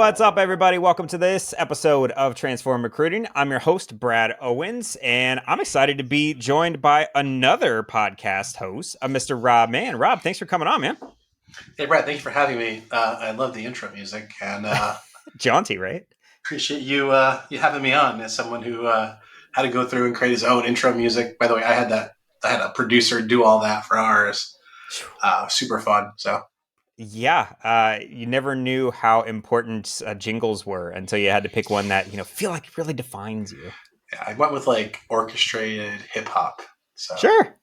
What's up, everybody? Welcome to this episode of Transform Recruiting. I'm your host, Brad Owens, and I'm excited to be joined by another podcast host, Mr. Rob Mann. Rob, thanks for coming on, man. Hey, Brad, thank you for having me. I love the intro music and Jaunty, right? appreciate you having me on as someone who had to go through and create his own intro music. By the way, I had a producer do all that for ours. Super fun. So Yeah, you never knew how important jingles were until you had to pick one that feel like it really defines you. yeah, I went with like orchestrated hip hop. So Sure,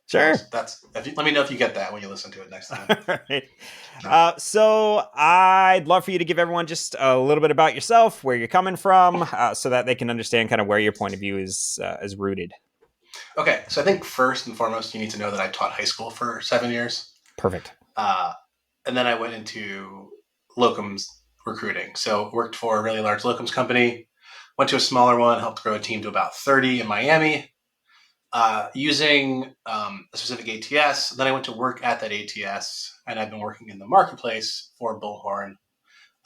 sure. let me know if you get that when you listen to it next time. All right. So I'd love for you to give everyone just a little bit about yourself, where you're coming from, so that they can understand kind of where your point of view is rooted. Okay, so I think first and foremost, you need to know that I taught high school for 7 years. Perfect. And then I went into locums recruiting. So worked for a really large locums company, went to a smaller one, helped grow a team to about 30 in Miami, using a specific ATS. Then I went to work at that ATS, and I've been working in the marketplace for Bullhorn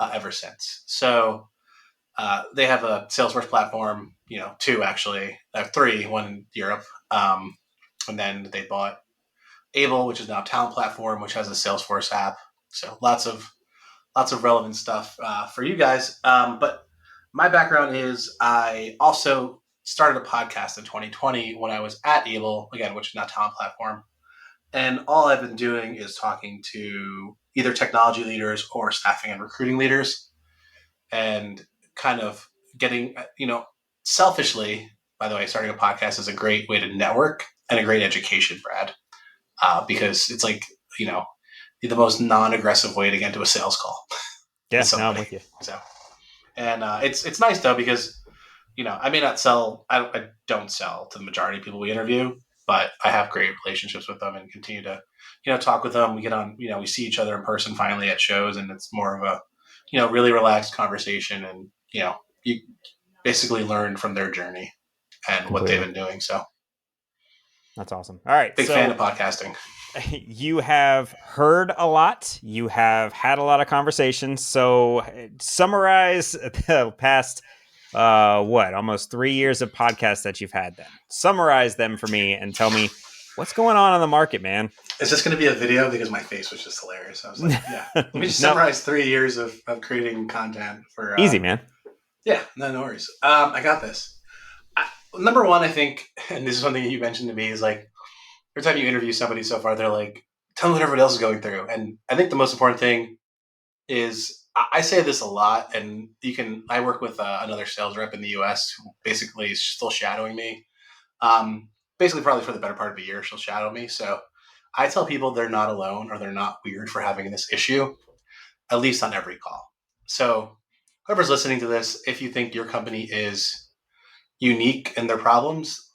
ever since. So they have a Salesforce platform, two actually. I have three, one in Europe. And then they bought Able, which is now a talent platform, which has a Salesforce app. So lots of relevant stuff for you guys. But my background is I also started a podcast in 2020 when I was at Able, again, which is now talent platform. And all I've been doing is talking to either technology leaders or staffing and recruiting leaders and kind of getting, selfishly, by the way, starting a podcast is a great way to network and a great education, Brad, because it's like, the most non-aggressive way to get into a sales call. Yeah, no, I'm with you. So, and it's nice though because I may not sell. I don't sell to the majority of people we interview, but I have great relationships with them and continue to talk with them. We get on. We see each other in person finally at shows, and it's more of a really relaxed conversation, and you basically learn from their journey and Completely. what they've been doing. So that's awesome. All right, big fan of podcasting. You have heard a lot. You have had a lot of conversations. So summarize the past, almost 3 years of podcasts that you've had then. Summarize them for me and tell me what's going on the market, man. Is this going to be a video? Because my face was just hilarious. I was like, yeah. Let me just summarize 3 years of creating content for... Easy, man. Yeah, no worries. I got this. Number one, I think, and this is something you mentioned to me, is like, every time you interview somebody so far, they're like, tell me what everybody else is going through. And I think the most important thing is, I say this a lot, and I work with another sales rep in the US who basically is still shadowing me. Basically, probably for the better part of a year, she'll shadow me. So I tell people they're not alone or they're not weird for having this issue, at least on every call. So whoever's listening to this, if you think your company is unique in their problems,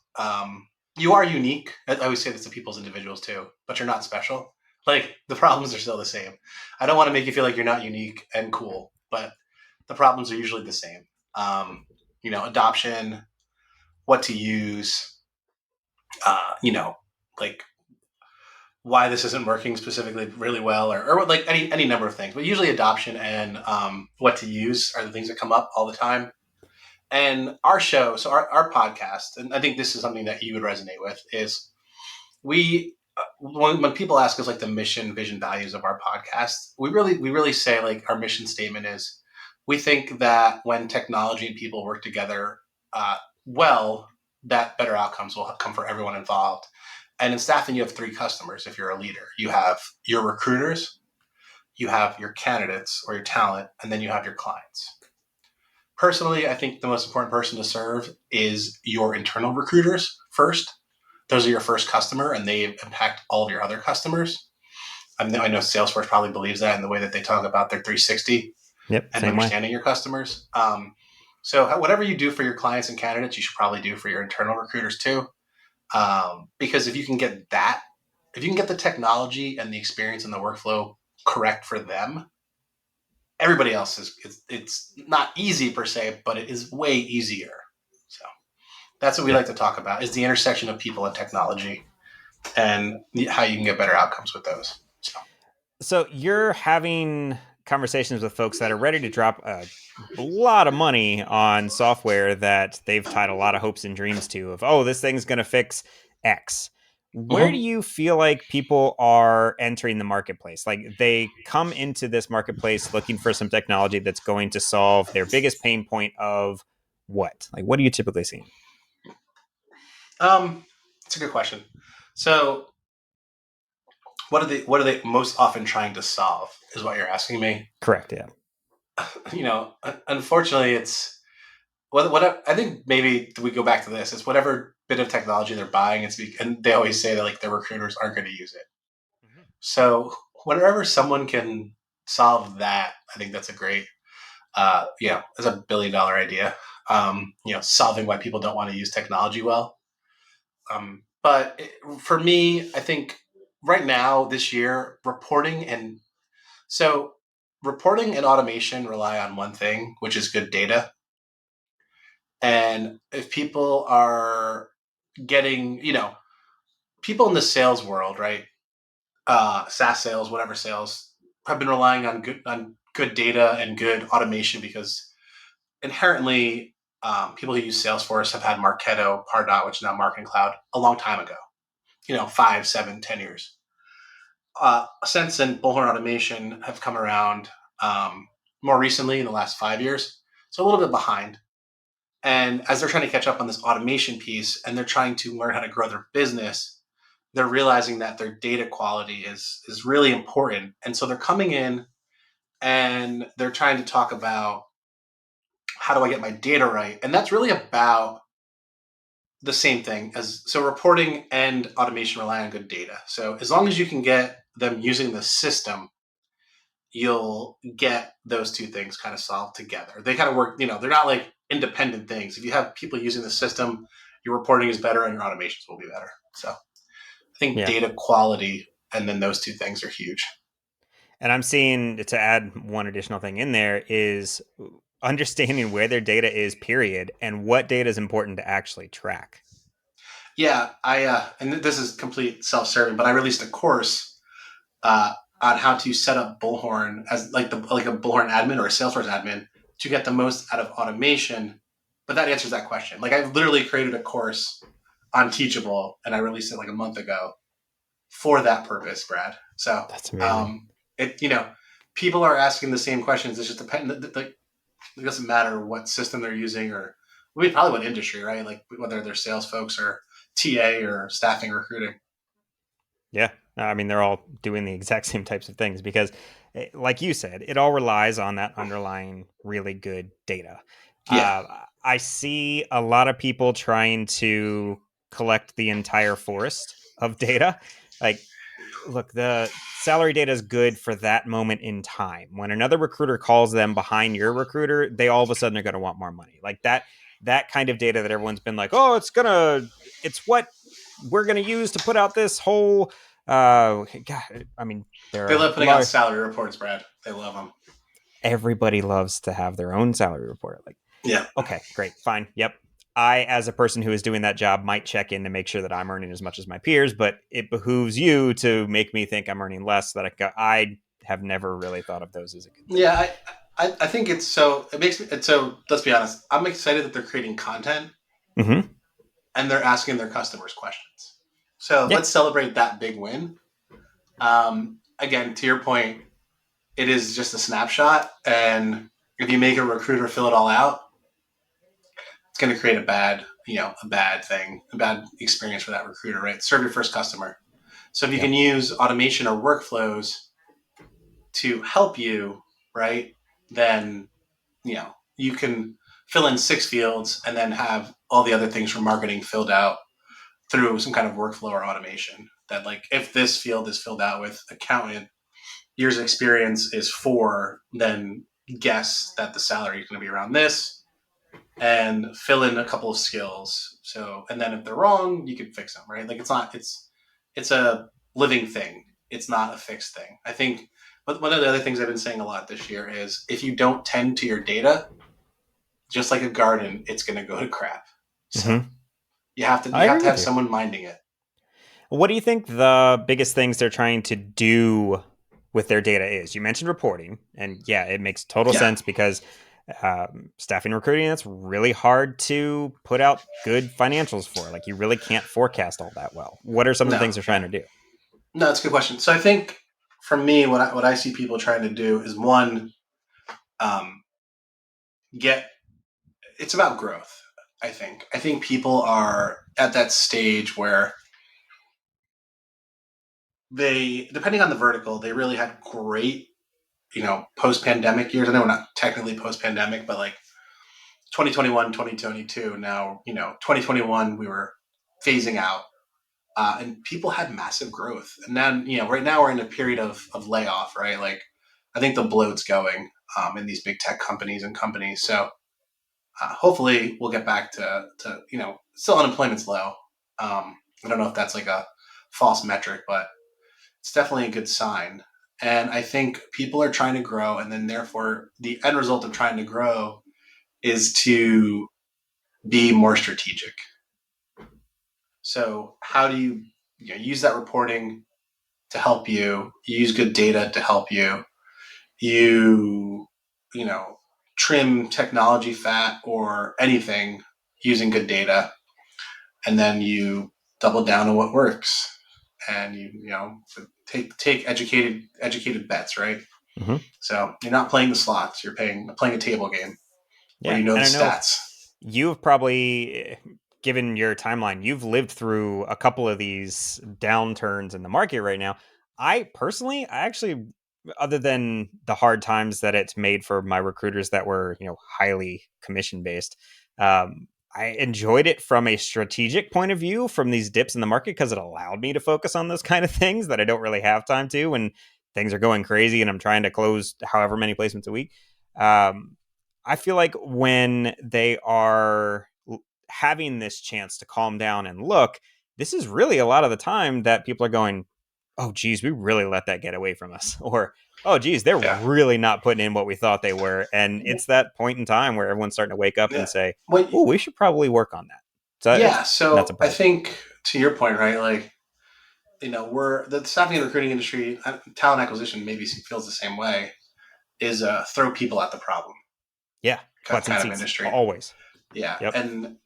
you are unique. I always say this to people's individuals too, but you're not special. Like, the problems are still the same. I don't want to make you feel like you're not unique and cool, but the problems are usually the same. Adoption, what to use, like why this isn't working specifically really well, or like any number of things. But usually adoption and what to use are the things that come up all the time. And our show, so our podcast, and I think this is something that you would resonate with, is when people ask us like the mission, vision, values of our podcast, we really say like our mission statement is, we think that when technology and people work together well, that better outcomes will come for everyone involved. And in staffing, you have three customers. If you're a leader, you have your recruiters, you have your candidates or your talent, and then you have your clients. Personally, I think the most important person to serve is your internal recruiters first. Those are your first customer, and they impact all of your other customers. I know Salesforce probably believes that in the way that they talk about their 360 and understanding your customers. So whatever you do for your clients and candidates, you should probably do for your internal recruiters too. Because if you can get the technology and the experience and the workflow correct for them, everybody else it's not easy per se, but it is way easier. So that's what we like to talk about, is the intersection of people and technology and how you can get better outcomes with those. So you're having conversations with folks that are ready to drop a lot of money on software that they've tied a lot of hopes and dreams to of, oh, this thing's going to fix X. Where do Mhm. you feel like people are entering the marketplace? Like they come into this marketplace looking for some technology that's going to solve their biggest pain point of what? Like, what are you typically seeing? It's a good question. So, what are they most often trying to solve? Is what you're asking me. Correct. Yeah. Unfortunately, it's what I think. Maybe we go back to this. It's whatever bit of technology they're buying. And they always say that like their recruiters aren't going to use it. Mm-hmm. So whenever someone can solve that, I think that's a great, that's a $1 billion idea. Solving why people don't want to use technology well. For me, I think right now this year, so reporting and automation rely on one thing, which is good data. And if people are getting, people in the sales world, right? SaaS sales, whatever sales, have been relying on good data and good automation because inherently, people who use Salesforce have had Marketo, Pardot, which is now Marketing Cloud, a long time ago. 5, 7, 10 years. Sense and Bullhorn Automation have come around more recently in the last 5 years, so a little bit behind. And as they're trying to catch up on this automation piece and they're trying to learn how to grow their business, they're realizing that their data quality is really important. And so they're coming in and they're trying to talk about how do I get my data right? And that's really about the same thing as so reporting and automation rely on good data. So as long as you can get them using the system, you'll get those two things kind of solved together. They kind of work, they're not like independent things. If you have people using the system, your reporting is better and your automations will be better. So I think Yeah. data quality and then those two things are huge. And I'm seeing, to add one additional thing in there, is understanding where their data is, period, and what data is important to actually track. Yeah, and this is complete self-serving, but I released a course on how to set up Bullhorn as like a Bullhorn admin or a Salesforce admin to get the most out of automation. But that answers that question. Like I literally created a course on Teachable, and I released it like a month ago for that purpose, Brad. So That's amazing. um, it people are asking the same questions. It's just like it doesn't matter what system they're using or probably what industry, right? Like whether they're sales folks or TA or staffing recruiting. Yeah. I mean, they're all doing the exact same types of things because, like you said, it all relies on that underlying really good data. Yeah, Uh, I see a lot of people trying to collect the entire forest of data. Like, look, the salary data is good for that moment in time. When another recruiter calls them behind your recruiter, they all of a sudden are going to want more money. Like that kind of data that everyone's been like, oh, it's what we're going to use to put out this whole God, I mean, there they are love putting out salary reports, Brad. They love them. everybody loves to have their own salary report. Like, Yeah, okay, great, fine, yep. I, as a person who is doing that job, might check in to make sure that I'm earning as much as my peers, but it behooves you to make me think I'm earning less. So that I have never really thought of those as a good thing. yeah. I think it's so it makes me it's so. Let's be honest. I'm excited that they're creating content Mm-hmm. and they're asking their customers questions. So Yeah, let's celebrate that big win. Again, to your point, it is just a snapshot, and if you make a recruiter fill it all out, it's going to create a bad thing, a bad experience for that recruiter, right? Serve your first customer. So if you yeah, can use automation or workflows to help you, right, then you can fill in 6 fields and then have all the other things from marketing filled out through some kind of workflow or automation. That like if this field is filled out with accountant, years of experience is 4, then guess that the salary is going to be around this and fill in a couple of skills. So, and then if they're wrong, you can fix them, right? Like it's a living thing. It's not a fixed thing. I think but one of the other things I've been saying a lot this year is if you don't tend to your data, just like a garden, it's going to go to crap. So mm-hmm. you have to I you have agree to with have you. someone minding it. What do you think the biggest things they're trying to do with their data is. You mentioned reporting, and yeah, it makes total Yeah, sense because staffing and recruiting, that's really hard to put out good financials for. Like, you really can't forecast all that well. What are some of the no, things they're trying yeah, to do? no, that's a good question. So I think for me, what I see people trying to do is one, um, get it's about growth. I think people are at that stage where they, depending on the vertical, they really had great, post pandemic years. I know we're not technically post pandemic, but like 2021, 2022. Now, 2021 we were phasing out, and people had massive growth. And then, right now we're in a period of layoff, right? Like, I think the bloat's going, in these big tech companies and companies. So hopefully we'll get back to still unemployment's low. I don't know if that's like a false metric, but it's definitely a good sign. And I think people are trying to grow, and then therefore the end result of trying to grow is to be more strategic. So how do you use that reporting to help you? You use good data to help you. You you know trim technology fat or anything using good data, and then you double down on what works, and take educated bets, right? Mm-hmm. So you're not playing the slots; you're playing a table game where Yeah, you know and the I know stats. you've probably, given your timeline, you've lived through a couple of these downturns in the market right now. I personally, I actually, other than the hard times that it's made for my recruiters that were, highly commission based, I enjoyed it from a strategic point of view from these dips in the market because it allowed me to focus on those kind of things that I don't really have time to when things are going crazy and I'm trying to close however many placements a week. Um, I feel like when they are having this chance to calm down and look, this is really a lot of the time that people are going, oh, geez, we really let that get away from us. Or, oh, geez, they're Yeah, really not putting in what we thought they were. And it's that point in time where everyone's starting to wake up yeah. and say, Well, oh, we should probably work on that. So it's yeah. not So I surprising. think to your point, right? Like, we're the staffing and recruiting industry, talent acquisition maybe feels the same way. Is throw people at the problem Yeah. Butts and kind of seats, industry. always. Yeah, Yep. and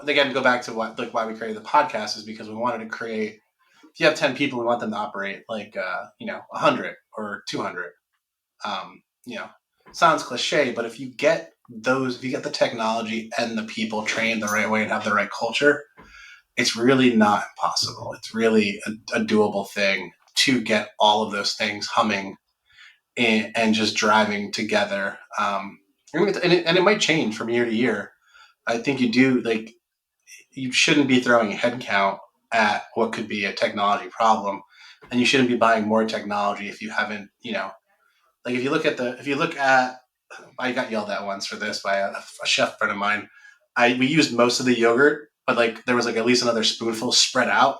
again, go back to why we created the podcast is because we wanted to create. If you have 10 people, we want them to operate like 100 or 200. Sounds cliche, but if you get the technology and the people trained the right way and have the right culture, it's really not impossible. It's really a doable thing to get all of those things humming and just driving together. And it might change from year to year. I think you shouldn't be throwing headcount at what could be a technology problem, and you shouldn't be buying more technology if you haven't, like if you look at, I got yelled at once for this by a chef friend of mine. We used most of the yogurt, but like there was like at least another spoonful spread out,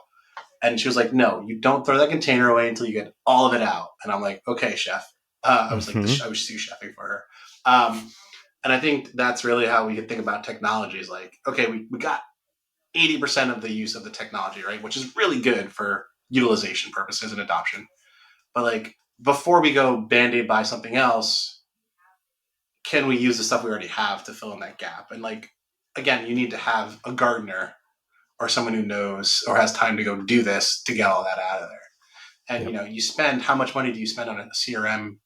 and she was like, "No, you don't throw that container away until you get all of it out." And I'm like, "Okay, chef." Mm-hmm. I was sous chefing for her. Um, and I think that's really how we could think about technology is like, okay, we got 80% of the use of the technology, right? Which is really good for utilization purposes and adoption. But like before we go band-aid buy something else, can we use the stuff we already have to fill in that gap? And like again, you need to have a gardener or someone who knows or has time to go do this to get all that out of there. And Yep. you spend, how much money do you spend on a CRM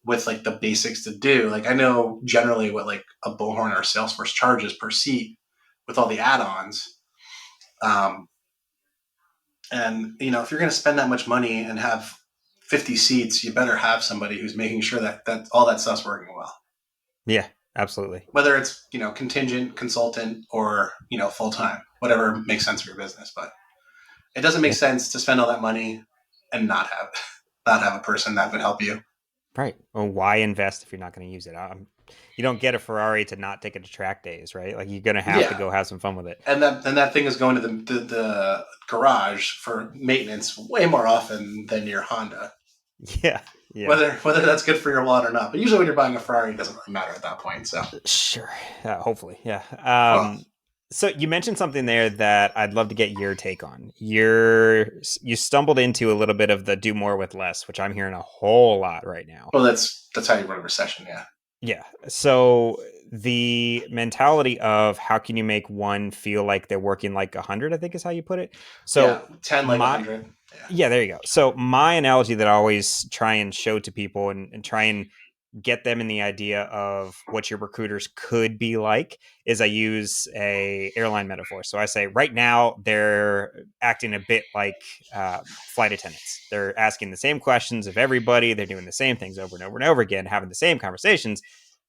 with like the basics to do? Like I know generally what like a Bullhorn or Salesforce charges per seat with all the add-ons. Um, And if you're going to spend that much money and have 50 seats, you better have somebody who's making sure that all that stuff's working well. Yeah, absolutely. Whether it's contingent, consultant, or full time, whatever makes sense for your business. But it doesn't make Yeah. sense to spend all that money and not have a person that would help you. Right. Well, why invest if you're not going to use it? You don't get a Ferrari to not take it to track days, right? Like, you're going to have to Yeah, go have some fun with it. and that thing is going to the garage for maintenance way more often than your Honda. Yeah. Yeah. Whether that's good for your wallet or not. But usually when you're buying a Ferrari, it doesn't really matter at that point. So Sure. Hopefully. Yeah. well, So you mentioned something there that I'd love to get your take on. You stumbled into a little bit of the do more with less, which I'm hearing a whole lot right now. Well, that's how you run a recession. Yeah. Yeah. So the mentality of how can you make one feel like they're working like 100, I think is how you put it. Yeah. So 10 like my 100. Yeah. yeah, there you go. So my analogy that I always try and show to people and try and get them in the idea of what your recruiters could be like is I use a airline metaphor. So I say right now they're acting a bit like flight attendants. They're asking the same questions of everybody. They're doing the same things over and over and over again, having the same conversations.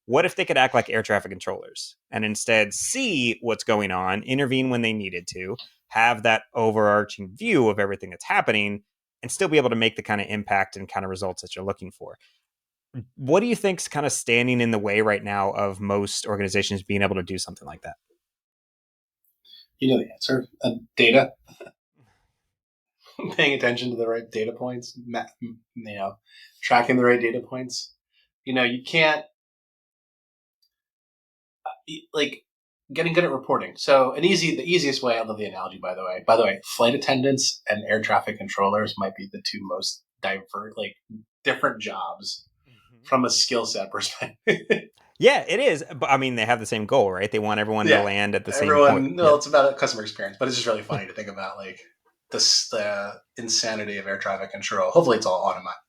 What if they could act like air traffic controllers and instead see what's going on, intervene when they needed to, have that overarching view of everything that's happening, and still be able to make the kind of impact and kind of results that you're looking for? What do you think's kind of standing in the way right now of most organizations being able to do something like that? You know the answer. Data. Paying attention to the right data points. Tracking the right data points. You can't like getting good at reporting. So the easiest way. I love the analogy, by the way. By the way, flight attendants and air traffic controllers might be the two most different jobs Mhm. from a skill set perspective. Yeah, it is. But I mean, they have the same goal, right? They want everyone to Yeah, land at the same point. everyone. Yeah. Well, it's about a customer experience, but it's just really funny to think about the insanity of air traffic control. Hopefully, it's all automatic.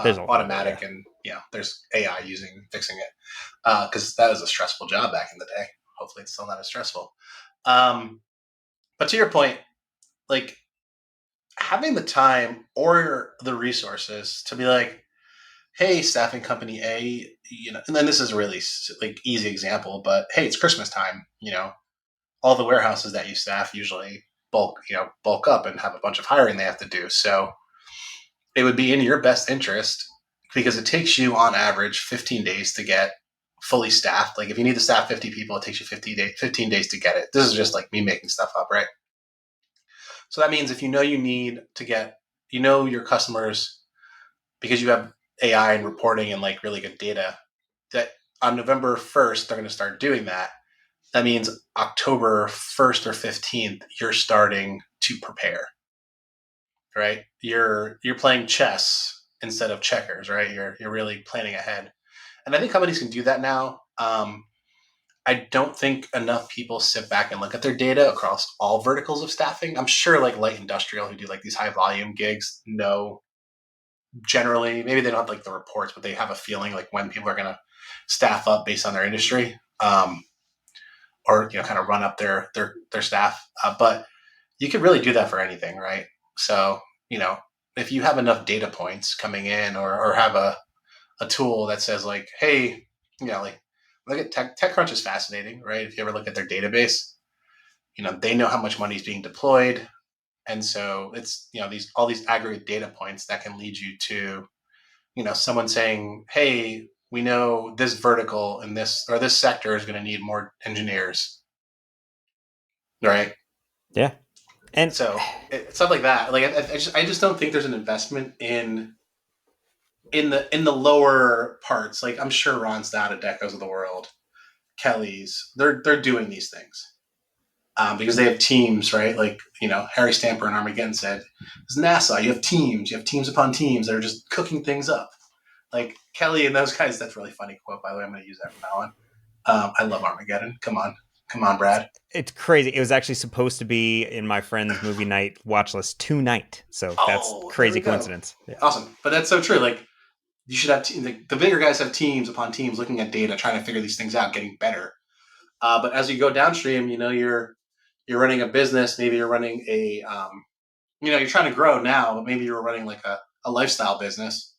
There's a lot of it. Yeah. Automatic, and there's AI fixing it because that was a stressful job back in the day. Hopefully, it's still not as stressful. Um, but to your point, like having the time or the resources to be like, hey, staffing company A, and then this is a really like easy example, but hey, it's Christmas time. All the warehouses that you staff usually bulk up and have a bunch of hiring they have to do. So it would be in your best interest because it takes you on average 15 days to get fully staffed. Like if you need to staff 50 people, it takes you 15 days to get it. This is just like me making stuff up, right? So that means if you need to get, your customers because you have AI and reporting and like really good data that on November 1st, they're going to start doing that. That means October 1st or 15th, you're starting to prepare, right? You're playing chess instead of checkers, right? You're really planning ahead. And I think companies can do that now. I don't think enough people sit back and look at their data across all verticals of staffing. I'm sure like light industrial who do like these high volume gigs know generally, maybe they don't have like the reports, but they have a feeling like when people are going to staff up based on their industry, or kind of run up their staff. But you could really do that for anything, right? So if you have enough data points coming in, or have a tool that says like, hey, like look at TechCrunch is fascinating, right? If you ever look at their database, they know how much money is being deployed, and so it's these all these aggregate data points that can lead you to someone saying, hey, we know this vertical in this sector is going to need more engineers, right? Yeah. And So stuff like that. Like I just don't think there's an investment in the lower parts. Like I'm sure Ronstadt at Decos of the world, Kelly's, they're doing these things because they have teams, right? Like Harry Stamper and Armageddon said, it's NASA. You have teams upon teams that are just cooking things up. Like Kelly and those guys. That's a really funny quote, by the way. I'm going to use that from now on. I love Armageddon. Come on, it's Brad. it's crazy. It was actually supposed to be in my friend's movie night watch list tonight. So that's Oh, there crazy we go. coincidence. Yeah. Awesome, but that's so true. Like you should have the bigger guys have teams upon teams looking at data, trying to figure these things out, getting better. But as you go downstream, you're running a business. Maybe you're running you're trying to grow now, but maybe you're running like a lifestyle business,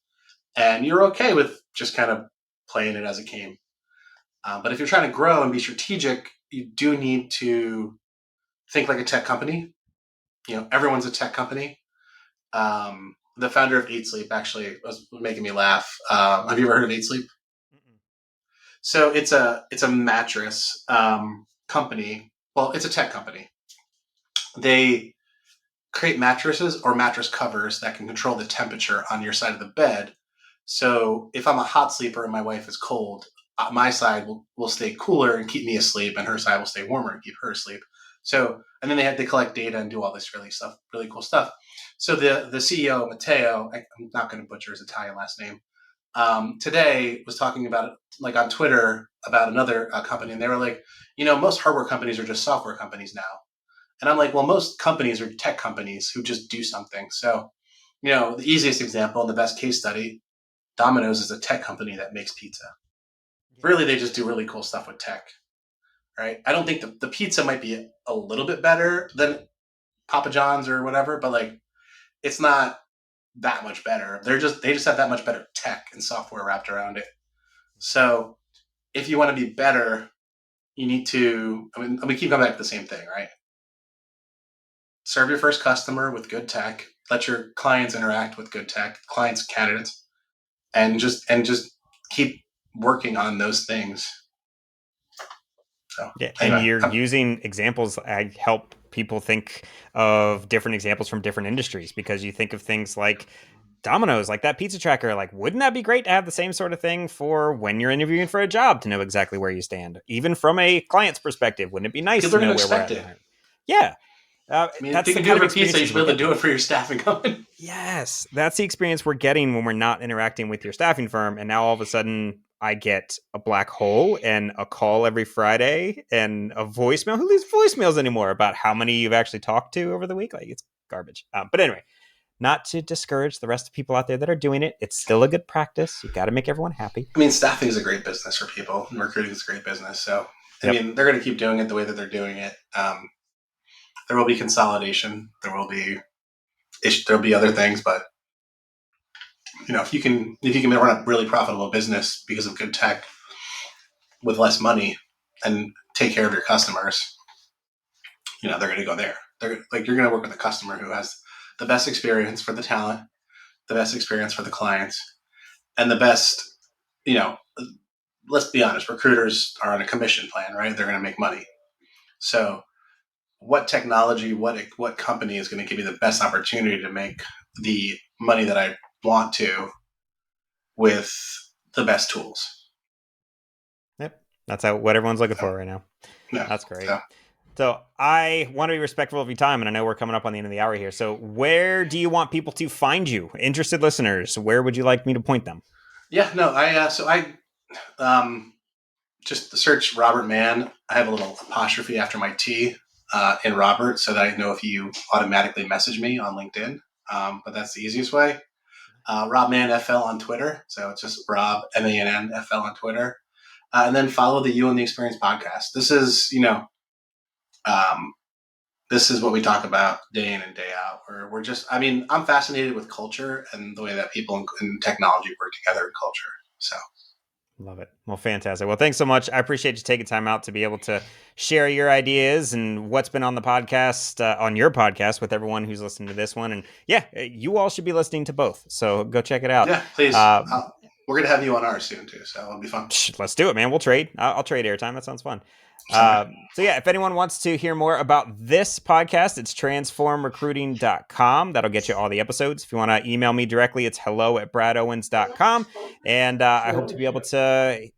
and you're okay with just kind of playing it as it came. But if you're trying to grow and be strategic, you do need to think like a tech company. Everyone's a tech company. The founder of Eat Sleep actually was making me laugh. Have you ever heard of Eat Sleep? Mm-mm. So it's a mattress company. Well, it's a tech company. They create mattresses or mattress covers that can control the temperature on your side of the bed. So if I'm a hot sleeper and my wife is cold, my side will stay cooler and keep me asleep, and her side will stay warmer and keep her asleep. So, and then they had to collect data and do all this really cool stuff. So the CEO, Matteo, I'm not going to butcher his Italian last name, today was talking about it, like on Twitter, about another company, and they were like, most hardware companies are just software companies now. And I'm like, well, most companies are tech companies who just do something. So, the easiest example and the best case study, Domino's is a tech company that makes pizza. Really, they just do really cool stuff with tech, right? I don't think the pizza might be a little bit better than Papa John's or whatever, but like, it's not that much better. They just have that much better tech and software wrapped around it. So if you want to be better, you need to. I mean, we keep coming back to the same thing, right? Serve your first customer with good tech. Let your clients interact with good tech, clients, candidates, and just keep working on those things. So Yeah, and anyway, you're using examples. I help people think of different examples from different industries, because you think of things like Domino's, like that pizza tracker. Like, wouldn't that be great to have the same sort of thing for when you're interviewing for a job, to know exactly where you stand, even from a client's perspective? Wouldn't it be nice people to are going know to where we're expect at in the it. hiring? Yeah, I mean, if that's you the can do kind it of for pizza, you experiences should we're be able to getting. do it for your staffing company. Yes, that's the experience we're getting when we're not interacting with your staffing firm. And now all of a sudden, I get a black hole and a call every Friday and a voicemail. Who leaves voicemails anymore about how many you've actually talked to over the week? Like, it's garbage. But anyway, not to discourage the rest of people out there that are doing it. It's still a good practice. You got to make everyone happy. I mean, staffing is a great business for people, and recruiting is a great business. So, I Yep. mean, they're going to keep doing it the way that they're doing it. There will be consolidation. There'll be other things, but if you can run a really profitable business because of good tech with less money and take care of your customers, they're going to go there. They're like, you're going to work with a customer who has the best experience for the talent, the best experience for the clients, and the best. You know, let's be honest. Recruiters are on a commission plan, right? They're going to make money. So, what technology, what company is going to give you the best opportunity to make the money that I want to with the best tools? Yep. That's what everyone's looking So, for right now. yeah. That's great. So, So I want to be respectful of your time, and I know we're coming up on the end of the hour here. So where do you want people to find you? Interested listeners, where would you like me to point them? yeah, no, I just search Robert Mann. I have a little apostrophe after my T in Robert, so that I know if you automatically message me on LinkedIn. But that's the easiest way. Rob Mann FL on Twitter, so it's just Rob MANN FL on Twitter, and then follow the You and the Experience podcast. Um, this is what we talk about day in and day out. Where we're just, I mean, I'm fascinated with culture and the way that people in technology work together in culture. So. Love it. Well, fantastic. Well, thanks so much. I appreciate you taking time out to be able to share your ideas and what's been on the podcast, on your podcast, with everyone who's listening to this one. And yeah, you all should be listening to both. So go check it out. Yeah, please. Uh, We're gonna have you on ours soon too, so it'll be fun. Let's do it, man. We'll trade. I'll trade airtime. That sounds fun. Sounds good. So yeah, if anyone wants to hear more about this podcast, it's transformrecruiting.com. That'll get you all the episodes. If you want to email me directly, it's hello@bradowens.com. And I hope to be able to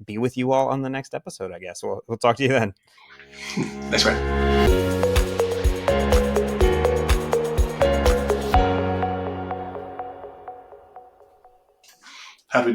be with you all on the next episode, I guess. We'll talk to you then. Thanks, Brad. How do we